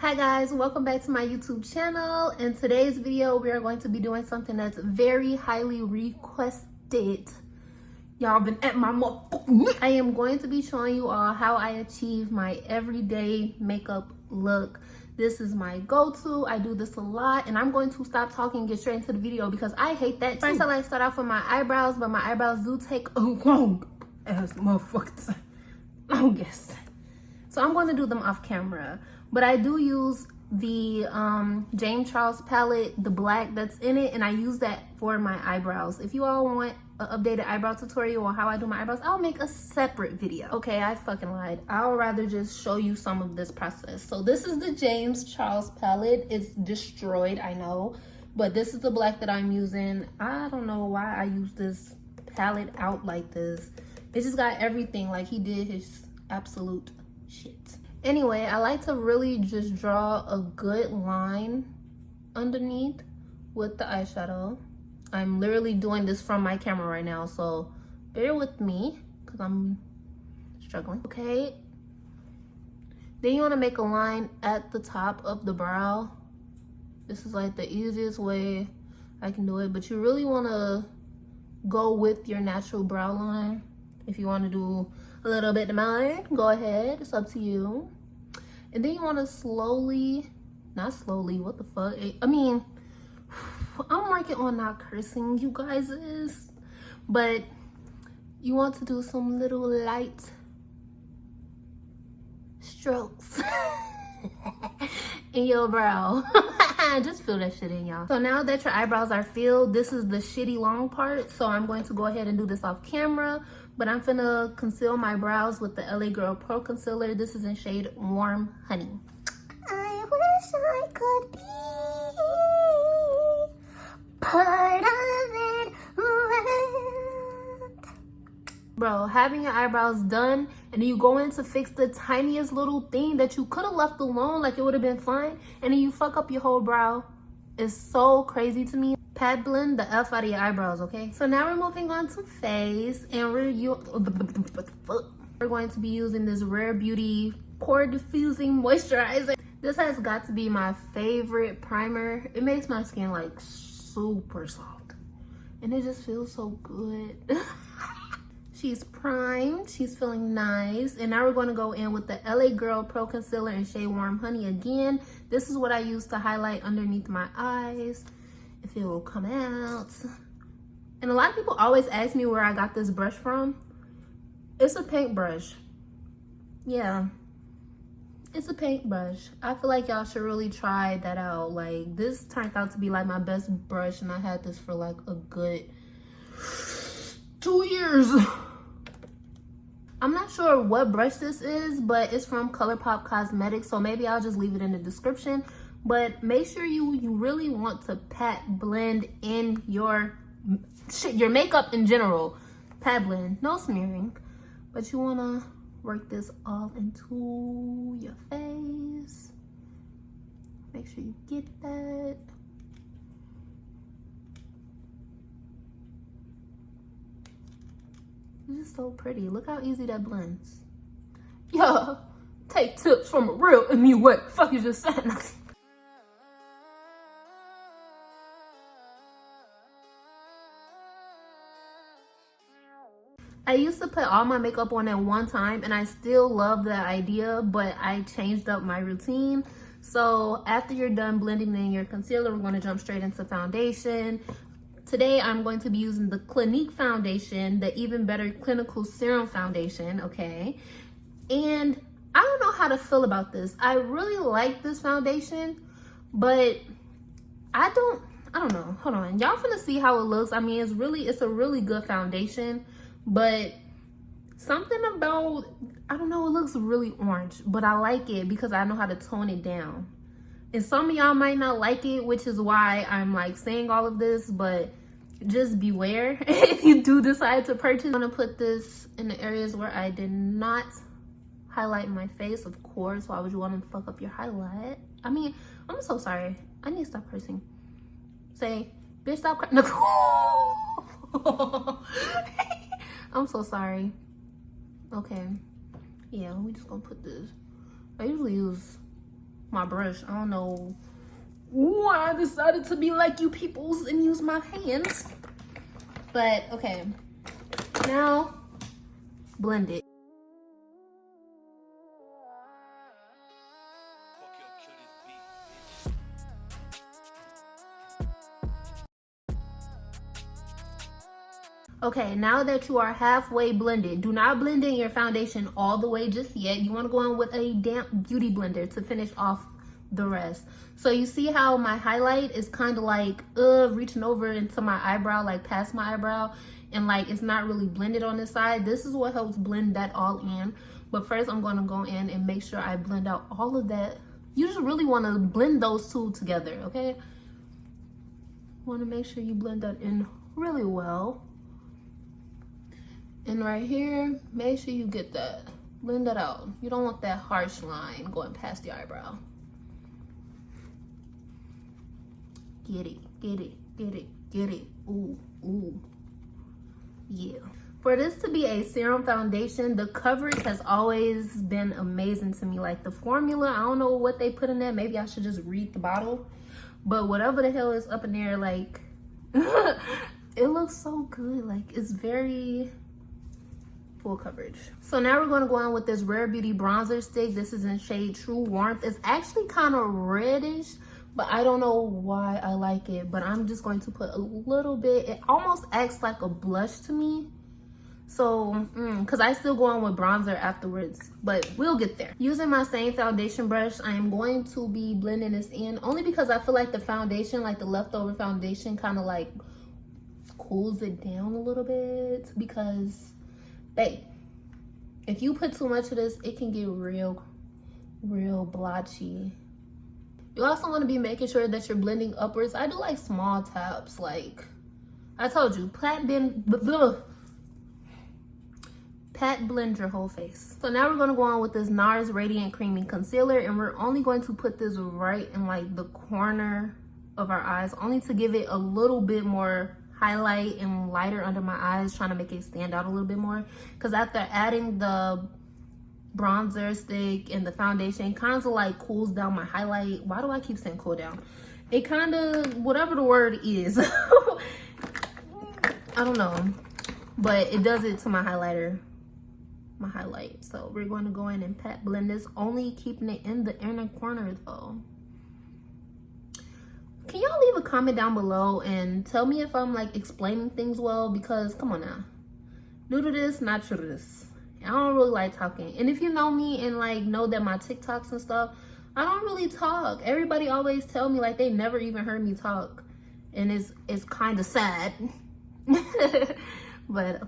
Hi guys, welcome back to my YouTube channel. In today's video, we are going to be doing something that's very highly requested. Y'all been at my I am going to be showing you all how I achieve my everyday makeup look. This is my go-to. I do this a lot, and I'm going to stop talking and get straight into the video because I hate that too. First, I like to start off with my eyebrows, but my eyebrows do take a long ass motherfucking longest. So I'm going to do them off camera. But I do use the Charles palette, the black that's in it, and I use that for my eyebrows. If you all want an updated eyebrow tutorial on how I do my eyebrows, I'll make a separate video. Okay, I fucking lied. I'll rather just show you some of this process. So this is the Charles palette. It's destroyed, I know, but this is the black that I'm using. I don't know why I use this palette out like this. It just got everything. Like, he did his absolute shit. Anyway, I like to really just draw a good line underneath with the eyeshadow. I'm literally doing this from my camera right now, so bear with me because I'm struggling. Okay, then you want to make a line at the top of the brow. This is like the easiest way I can do it, but you really want to go with your natural brow line. If you want to do a little bit of mine, go ahead, it's up to you. And then you want to slowly, not slowly, what the fuck, I mean, I'm working on not cursing, you guys is, but you want to do some little light strokes in your brow. Just feel that shit in, y'all. So now that your eyebrows are filled, this is the shitty long part, so I'm going to go ahead and do this off camera. But I'm finna conceal my brows with the LA Girl Pro Concealer. This is in shade Warm Honey. I wish I could be part of it. Bro, having your eyebrows done and then you go in to fix the tiniest little thing that you could have left alone, like it would have been fine, and then you fuck up your whole brow, is so crazy to me. Pad blend the F out of your eyebrows, okay? So now we're moving on to face, and we're going to be using this Rare Beauty Pore Diffusing Moisturizer. This has got to be my favorite primer. It makes my skin like super soft, and it just feels so good. She's primed, she's feeling nice, and now we're going to go in with the LA Girl Pro Concealer in shade Warm Honey again. This is what I use to highlight underneath my eyes, if it will come out. And a lot of people always ask me where I got this brush from. It's a paintbrush. Yeah, it's a paintbrush. I feel like y'all should really try that out. Like, this turned out to be like my best brush, and I had this for like a good 2 years. I'm not sure what brush this is, but it's from ColourPop Cosmetics, so maybe I'll just leave it in the description. But make sure you really want to pat blend in your makeup in general. Pat blend, no smearing, but you want to work this all into your face. Make sure you get that. This is so pretty. Look how easy that blends. Yeah, take tips from a real MU. What the fuck you just saying? I used to put all my makeup on at one time, and I still love the idea, but I changed up my routine. So after you're done blending in your concealer, we're going to jump straight into foundation. Today, I'm going to be using the Clinique foundation, the Even Better Clinical Serum Foundation, okay? And I don't know how to feel about this. I really like this foundation, but I don't know. Hold on. Y'all finna see how it looks. I mean, it's a really good foundation, but something about, I don't know, it looks really orange, but I like it because I know how to tone it down. And some of y'all might not like it, which is why I'm like saying all of this, but just beware if you do decide to purchase. I'm gonna put this in the areas where I did not highlight my face, of course. Why would you want to fuck up your highlight? I mean, I'm so sorry. I need to stop cursing. Say, bitch, stop cursing. No. I'm so sorry. Okay. Yeah, we just gonna put this. I usually use my brush. I don't know why I decided to be like you peoples and use my hands. But okay, now blend it. Okay, now that you are halfway blended, do not blend in your foundation all the way just yet. You want to go in with a damp beauty blender to finish off the rest. So you see how my highlight is kind of like reaching over into my eyebrow, like past my eyebrow, and like it's not really blended on this side. This is what helps blend that all in. But first I'm going to go in and make sure I blend out all of that. You just really want to blend those two together, okay? Want to make sure you blend that in really well. And right here, make sure you get that, blend that out. You don't want that harsh line going past the eyebrow. Get it, get it, get it, get it. Ooh, ooh, yeah. For this to be a serum foundation, the coverage has always been amazing to me. Like the formula, I don't know what they put in there. Maybe I should just read the bottle. But whatever the hell is up in there, like, it looks so good. Like, it's very full coverage. So now we're going to go on with this Rare Beauty bronzer stick. This is in shade True Warmth. It's actually kind of reddish, but I don't know why I like it. But I'm just going to put a little bit. It almost acts like a blush to me. So, because I still go on with bronzer afterwards, but we'll get there. Using my same foundation brush, I am going to be blending this in, only because I feel like the foundation, like the leftover foundation, kind of like cools it down a little bit. Because, babe, if you put too much of this, it can get real blotchy. You also want to be making sure that you're blending upwards. I do like small taps, like I told you, pat blend your whole face. So now we're going to go on with this NARS Radiant Creamy Concealer, and we're only going to put this right in like the corner of our eyes, only to give it a little bit more highlight and lighter under my eyes, trying to make it stand out a little bit more. Because after adding the bronzer stick and the foundation, kind of like cools down my highlight. Why do I keep saying cool down? It kind of, whatever the word is, I don't know, but it does it to my highlighter, my highlight. So we're going to go in and pat blend this, only keeping it in the inner corner though. Can y'all leave a comment down below and tell me if I'm like explaining things well? Because come on now, new to this, not true to this. I don't really like talking. And if you know me and like know that my TikToks and stuff, I don't really talk. Everybody always tell me like they never even heard me talk, and it's kind of sad. But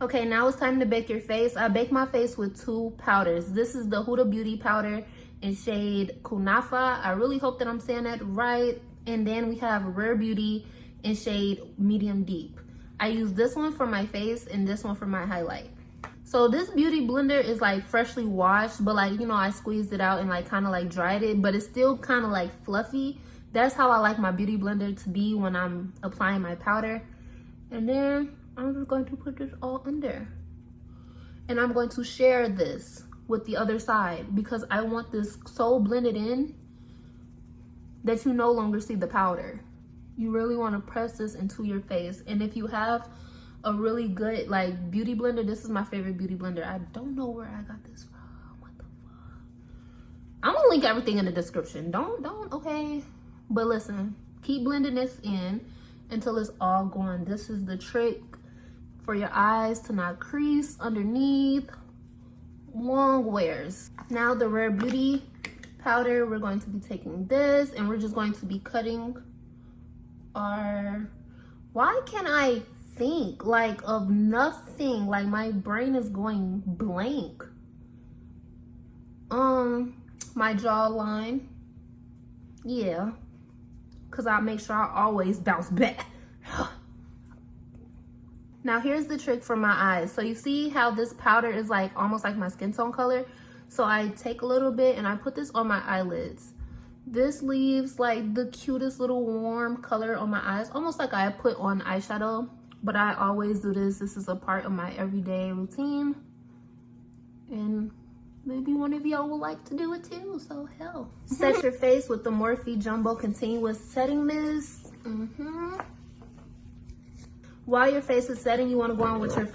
okay, now it's time to bake your face. I bake my face with two powders. This is the Huda Beauty powder in shade Kunafa. I really hope that I'm saying that right. And then we have Rare Beauty in shade Medium Deep. I use this one for my face and this one for my highlight. So this beauty blender is like freshly washed, but like, you know, I squeezed it out and like kind of like dried it, but it's still kind of like fluffy. That's how I like my beauty blender to be when I'm applying my powder. And then I'm just going to put this all under. And I'm going to share this with the other side because I want this so blended in that you no longer see the powder. You really want to press this into your face. And if you have a really good like beauty blender, this is my favorite beauty blender. I don't know where I got this from. What the fuck? I'm gonna link everything in the description. Don't, okay. But listen, keep blending this in until it's all gone. This is the trick for your eyes to not crease underneath long wears. Now the Rare Beauty powder, we're going to be taking this and we're just going to be cutting our, why can't I think like of nothing? Like my brain is going blank. My jawline, yeah, because I make sure I always bounce back. Now here's the trick for my eyes. So you see how this powder is like almost like my skin tone color. So I take a little bit and I put this on my eyelids. This leaves like the cutest little warm color on my eyes, almost like I put on eyeshadow. But I always do this. This is a part of my everyday routine. And maybe one of y'all would like to do it too, so hell. Set your face with the Morphe Jumbo Continuous Setting Mist. While your face is setting, you want to go on with your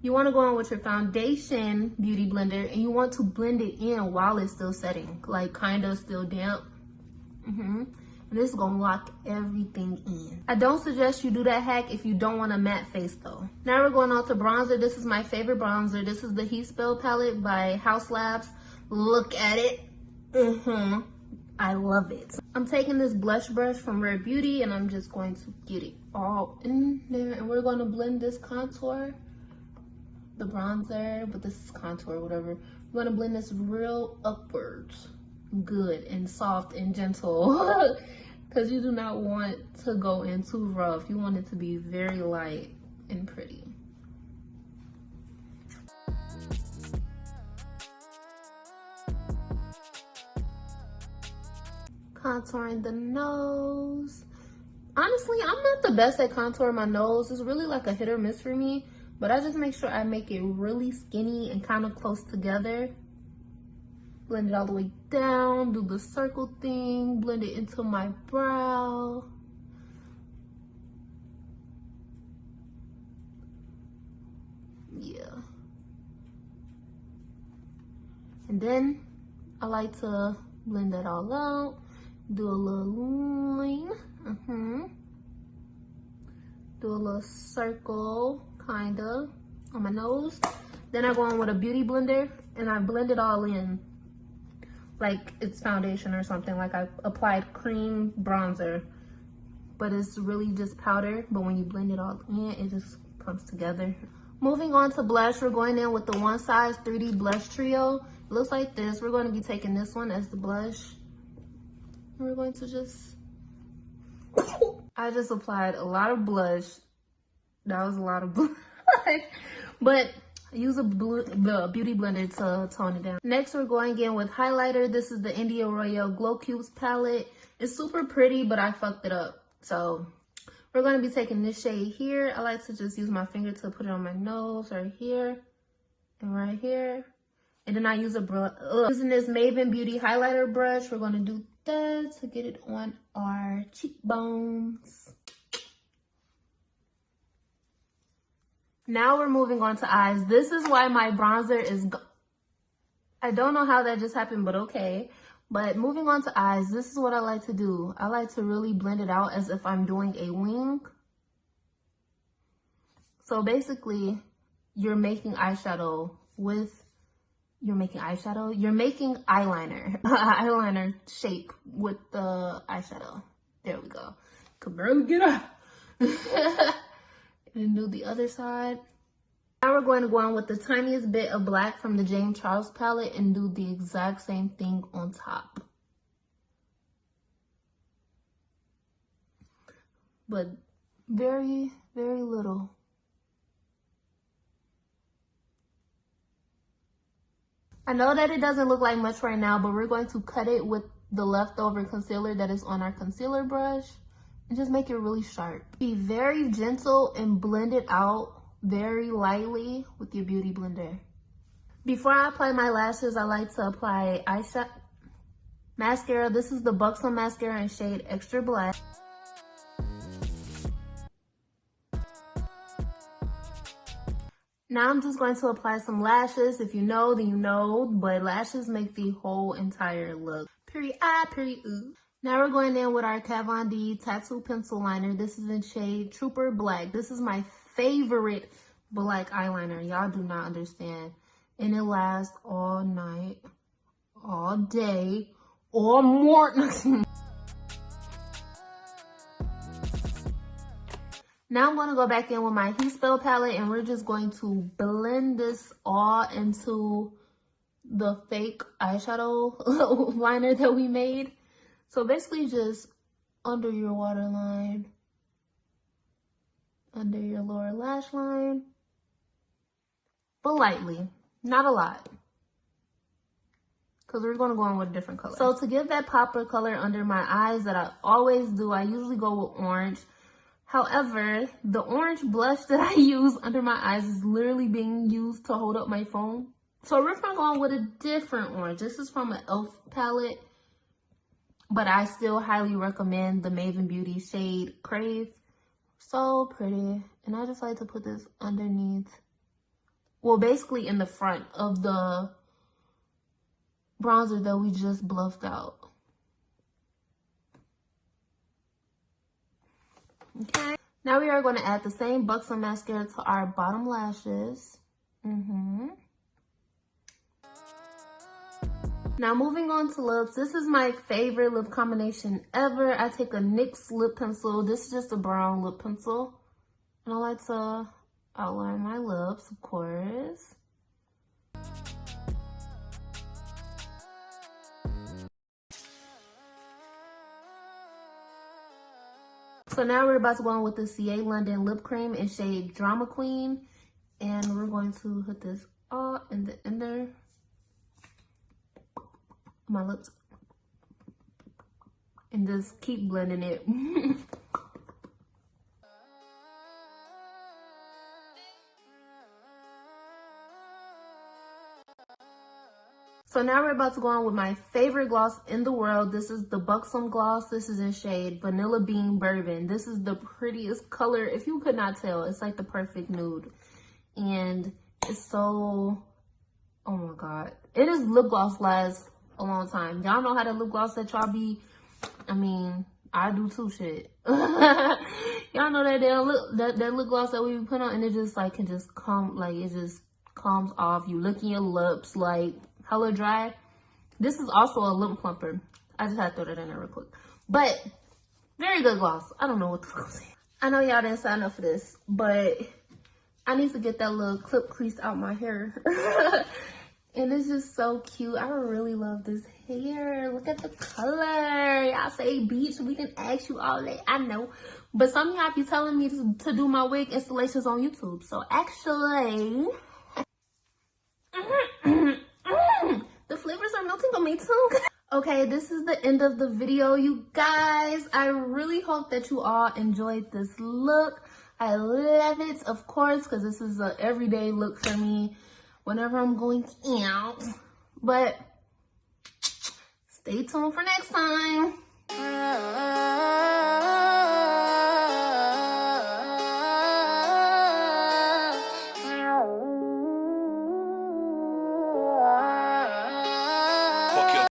You want to go on with your foundation beauty blender, and you want to blend it in while it's still setting, like kind of still damp. And this is gonna lock everything in. I don't suggest you do that hack if you don't want a matte face though. Now we're going on to bronzer. This is my favorite bronzer. This is the Heat Palette by Haus. Look at it. I love it. I'm taking this blush brush from Rare Beauty, and I'm just going to get it all in there, and we're going to blend this contour, the bronzer, but this is contour, whatever. We're gonna blend this real upwards, good and soft and gentle, because you do not want to go in too rough. You want it to be very light and pretty. Contouring the nose. Honestly, I'm not the best at contouring my nose. It's really like a hit or miss for me. But I just make sure I make it really skinny and kind of close together. Blend it all the way down, do the circle thing, blend it into my brow. Yeah. And then I like to blend that all out, do a little line, do a little circle, kinda, on my nose. Then I go on with a beauty blender and I blend it all in like it's foundation or something. Like I applied cream bronzer, but it's really just powder. But when you blend it all in, it just comes together. Moving on to blush, we're going in with the One Size 3D Blush Trio. It looks like this. We're going to be taking this one as the blush. And we're going to just, I just applied a lot of blush. That was a lot of blush. But use the beauty blender to tone it down. Next, we're going in with highlighter. This is the India Royale Glow Cubes palette. It's super pretty, but I fucked it up. So we're going to be taking this shade here. I like to just use my finger to put it on my nose right here and right here. And then I use a brush. Using this Maven Beauty highlighter brush, we're going to do that to get it on our cheekbones. Now we're moving on to eyes. This is why my bronzer is, I don't know how that just happened, but okay. But moving on to eyes, this is what I like to do. I like to really blend it out as if I'm doing a wing. So basically, you're making eyeshadow with, you're making eyeliner, eyeliner shape with the eyeshadow. There we go. Could barely get up. And do the other side. Now we're going to go on with the tiniest bit of black from the Charles Morphe Palette and do the exact same thing on top. But very, very little. I know that it doesn't look like much right now, but we're going to cut it with the leftover concealer that is on our concealer brush. And just make it really sharp. Be very gentle and blend it out very lightly with your beauty blender. Before I apply my lashes, I like to apply eyeshadow mascara. This is the Buxom mascara in shade Extra Black. Now I'm just going to apply some lashes. If you know, then you know, but lashes make the whole entire look. Period, period, ooh. Now we're going in with our Kat Von D Tattoo Pencil Liner. This is in shade Trooper Black. This is my favorite black eyeliner. Y'all do not understand. And it lasts all night, all day, all morning. Now I'm going to go back in with my Heat Palette, and we're just going to blend this all into the fake eyeshadow liner that we made. So basically just under your waterline, under your lower lash line, but lightly, not a lot, because we're going to go on with a different color. So to give that popper color under my eyes that I always do, I usually go with orange. However, the orange blush that I use under my eyes is literally being used to hold up my phone. So we're gonna go on with a different orange. This is from an e.l.f. palette, but I still highly recommend the Maven Beauty shade Crave. So pretty. And I just like to put this underneath, well, basically in the front of the bronzer that we just bluffed out. Okay. Now we are going to add the same Buxom mascara to our bottom lashes. Now moving on to lips. This is my favorite lip combination ever. I take a NYX lip pencil. This is just a brown lip pencil. And I like to outline my lips, of course. So now we're about to go on with the Ciate London lip cream in shade Drama Queen. And we're going to put this all in the inner of my lips. And just keep blending it. So now we're about to go on with my favorite gloss in the world. This is the Buxom gloss. This is in shade Vanilla Bean Bourbon. This is the prettiest color. If you could not tell, it's like the perfect nude. And it's so, oh my God. It is lip gloss lasts a long time. Y'all know how the lip gloss that y'all be, I mean, I do too, shit. Y'all know that that lip gloss that we put on and it just like can just come, like it just comes off. You licking your lips like hella dry. This is also a lip plumper. I just had to throw that in there real quick. But very good gloss. I don't know what the fuck I'm saying. I know y'all didn't sign up for this, but I need to get that little clip crease out my hair. And it's just so cute. I really love this hair. Look at the color. Y'all say beach, we can ask you all day. I know. But some of y'all be telling me to do my wig installations on YouTube. So actually, the flavors are melting on my tongue. Okay, this is the end of the video, you guys. I really hope that you all enjoyed this look. I love it, of course, because this is an everyday look for me whenever I'm going out. But stay tuned for next time.